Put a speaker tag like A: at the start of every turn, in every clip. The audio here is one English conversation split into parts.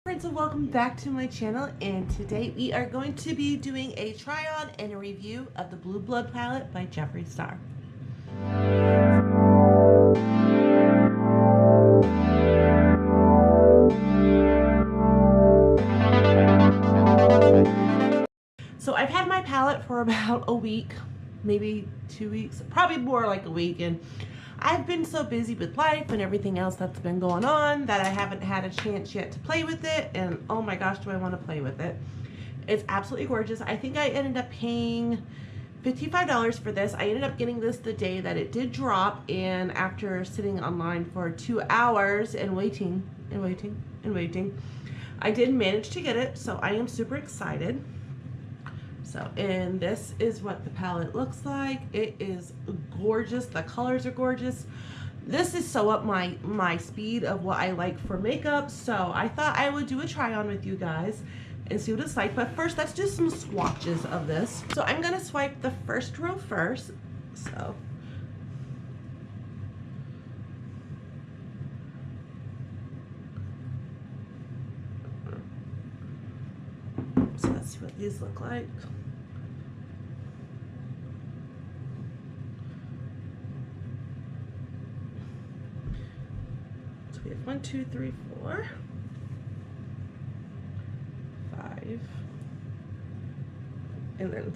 A: Friends, and welcome back to my channel, and today we are going to be doing a try on and a review of the Blue Blood palette by Jeffree Star. So I've had my palette for about a week, maybe 2 weeks, probably more like a week, and I've been so busy with life and everything else that's been going on that I haven't had a chance yet to play with it. And oh my gosh, do I want to play with it. It's absolutely gorgeous. I think I ended up paying $55 for this. I ended up getting this the day that it did drop, and after sitting online for 2 hours and waiting, I did manage to get it, so I am super excited. So, and this is what the palette looks like. It is gorgeous. The colors are gorgeous. This is so up my speed of what I like for makeup. So I thought I would do a try on with you guys and see what it's like. But first, let's do some swatches of this. So I'm gonna swipe the first row first. So let's see what these look like. So we have 1, 2, 3, 4, 5, and then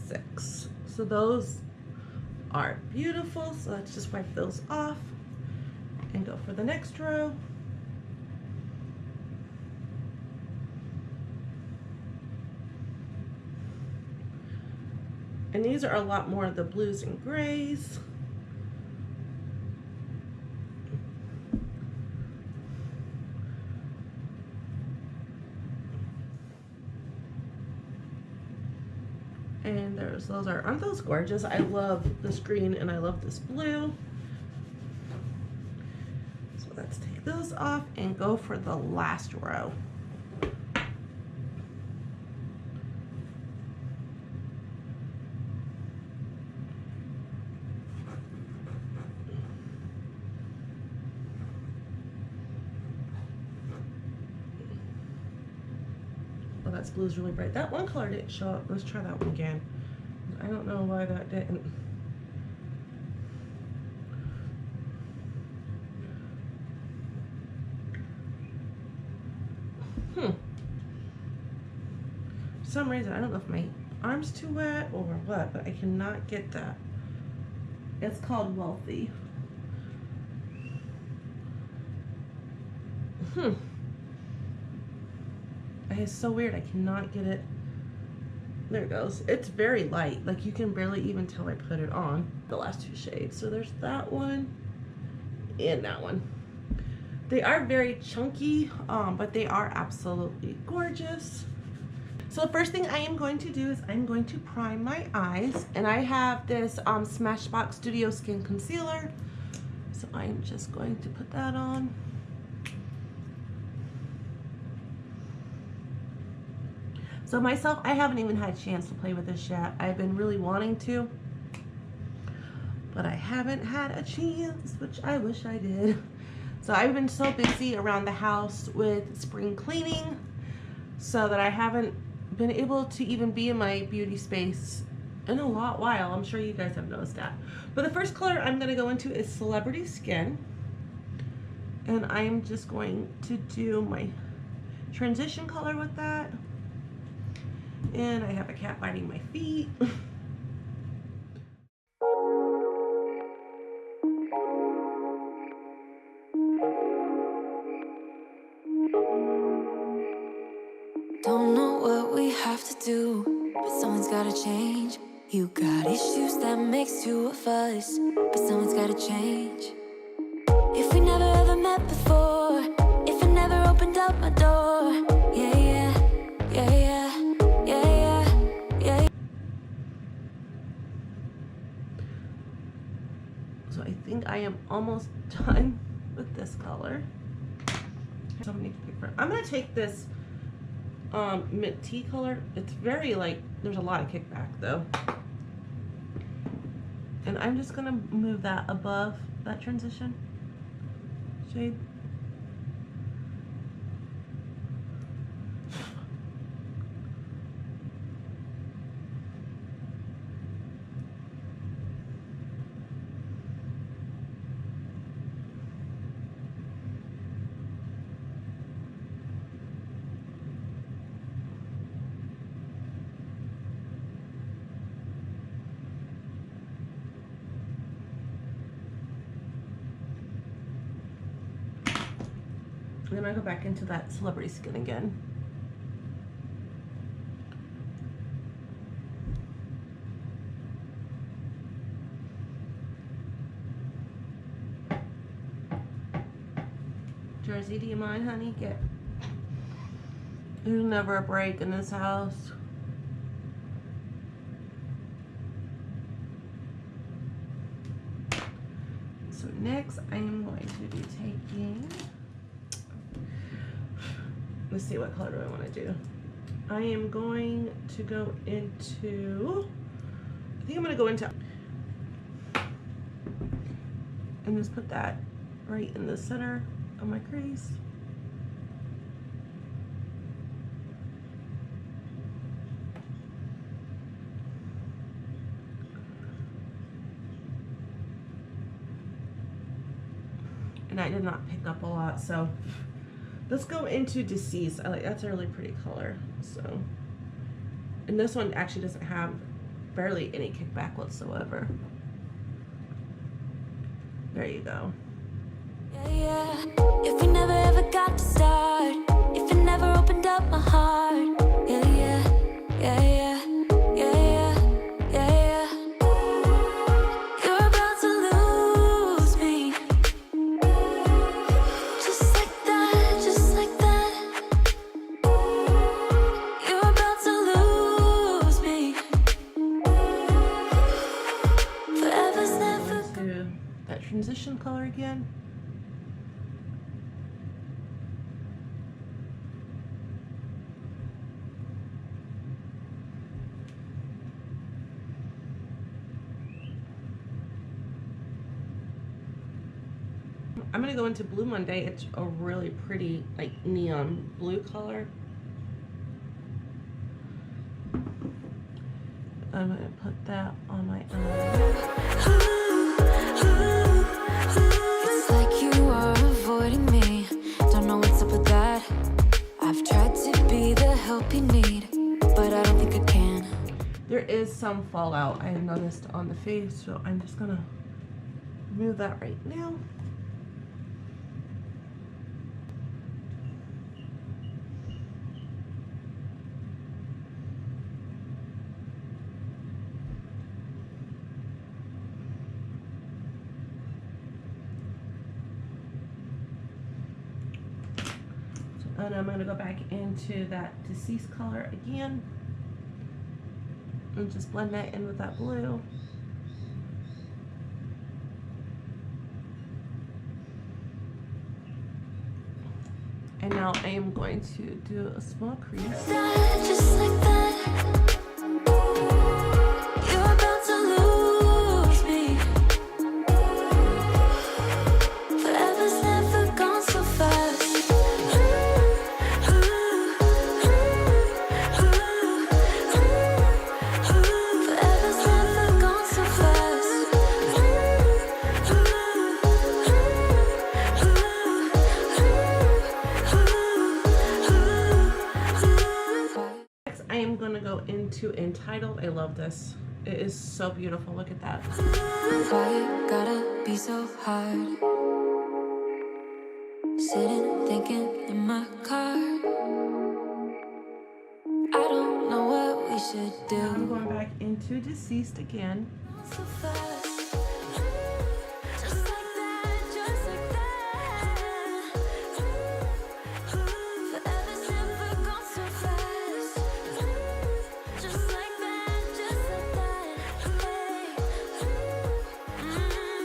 A: 6. So those are beautiful. So let's just wipe those off and go for the next row. And these are a lot more of the blues and grays. And aren't those gorgeous? I love this green and I love this blue. So let's take those off and go for the last row. Oh, that blue's really bright. That one color didn't show up. Let's try that one again. I don't know why that didn't. For some reason, I don't know if my arm's too wet or what, but I cannot get that. It's called Wealthy. It's so weird. I cannot get it. There it goes. It's very light. Like, you can barely even tell I put it on. The last 2 shades. So there's that one and that one. They are very chunky, but they are absolutely gorgeous. So the first thing I am going to do is I'm going to prime my eyes. And I have this Smashbox Studio Skin Concealer. So I'm just going to put that on. So myself, I haven't even had a chance to play with this yet. I've been really wanting to, but I haven't had a chance, which I wish I did. So I've been so busy around the house with spring cleaning, so that I haven't been able to even be in my beauty space in a while. I'm sure you guys have noticed that. But the first color I'm going to go into is Celebrity Skin. And I'm just going to do my transition color with that. And I have a cat biting my feet.
B: Don't know what we have to do, but someone's gotta change. You got issues that makes you a fuss, but someone's gotta change. If we never ever met before, if I never opened up my door, yeah, yeah, yeah, yeah.
A: So I think I am almost done with this color. So I'm gonna take this mint tea color. It's very like, there's a lot of kickback though. And I'm just gonna move that above that transition shade. then I go back into that Celebrity Skin again. Jersey, do you mind, honey? There's never a break in this house. So next, I am going to be taking, let's see, what color do I want to do? I am going to go into, I think I'm going to go into, and just put that right in the center of my crease. And I did not pick up a lot, so let's go into Deceased. I like, that's a really pretty color. So, and this one actually doesn't have barely any kickback whatsoever. There you go.
B: Yeah, yeah. If we never ever got to start, if it never opened up my heart, yeah, yeah, yeah, yeah, yeah, yeah, yeah, yeah. You're about to lose me, just like that, just like that. You're about to lose me. Forever's never.
A: Into that transition color again. I'm gonna go into Blue Monday. It's a really pretty, like, neon blue color. I'm gonna put that on my eye.
B: It's like you are avoiding me. Don't know what's up with that. I've tried to be the help you need, but I don't think I can.
A: There is some fallout I have noticed on the face, so I'm just gonna remove that right now. And I'm going to go back into that Deceased color again and just blend that in with that blue. And now I am going to do a small crease.
B: Just like that. You're about to lose me. Forever's never gone so fast. Forever's never gone so fast.
A: Next, I am going to go into Entitled. I love this. It is so beautiful. Look at that.
B: Why you gotta be so hard? Sitting thinking in my car. I don't know what we should
A: I'm
B: do.
A: going back into Deceased again.
B: So fast. Just like that, just like that. Forever's never gone so fast. Just like that, just like that.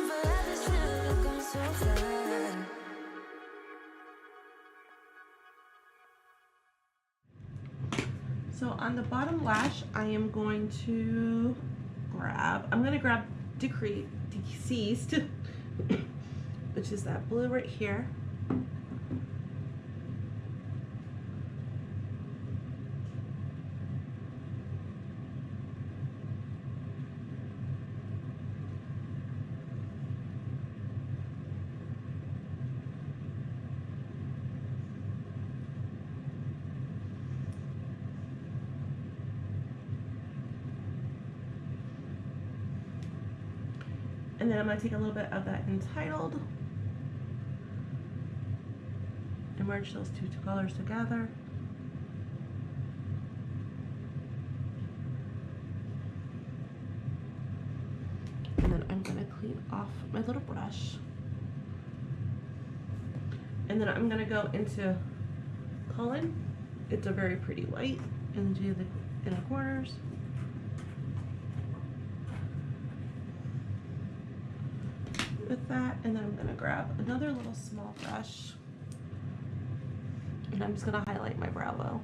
B: Forever's never gone so fast.
A: So on the bottom lash, I am going to grab Deceased, which is that blue right here. And then I'm going to take a little bit of that Entitled, and merge those two colors together. And then I'm gonna clean off my little brush. And then I'm gonna go into Cullen. It's a very pretty white, and do the inner corners. With that, and then I'm gonna grab another little small brush, and I'm just gonna highlight my brow bow.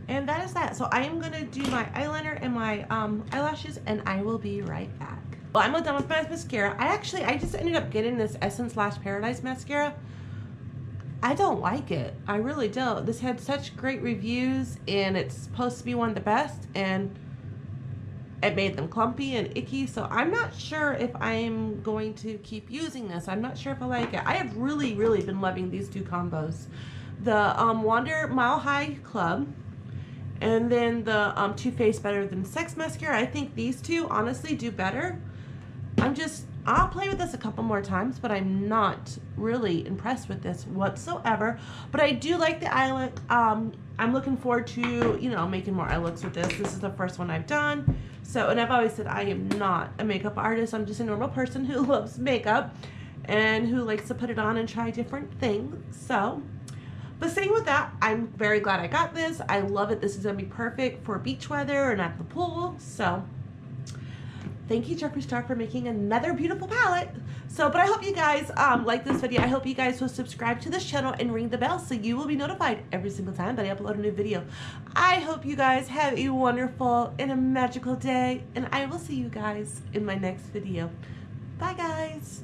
A: And that is that. So I am gonna do my eyeliner and my eyelashes, and I will be right back. Well, I'm done with my mascara. I just ended up getting this Essence Lash Paradise mascara. I don't like it. I really don't. This had such great reviews, and it's supposed to be one of the best, and it made them clumpy and icky. So I'm not sure if I'm going to keep using this. I'm not sure if I like it. I have really, really been loving these two combos. The Wander Mile High Club, and then the Too Faced Better Than Sex mascara. I think these two honestly do better. I'll play with this a couple more times, but I'm not really impressed with this whatsoever. But I do like the eye look. I'm looking forward to, you know, making more eye looks with this. This is the first one I've done. So, and I've always said I am not a makeup artist. I'm just a normal person who loves makeup and who likes to put it on and try different things. So, but saying with that, I'm very glad I got this. I love it. This is going to be perfect for beach weather and at the pool. So, thank you, Jeffree Star, for making another beautiful palette. So, but I hope you guys like this video. I hope you guys will subscribe to this channel and ring the bell so you will be notified every single time that I upload a new video. I hope you guys have a wonderful and a magical day, and I will see you guys in my next video. Bye, guys.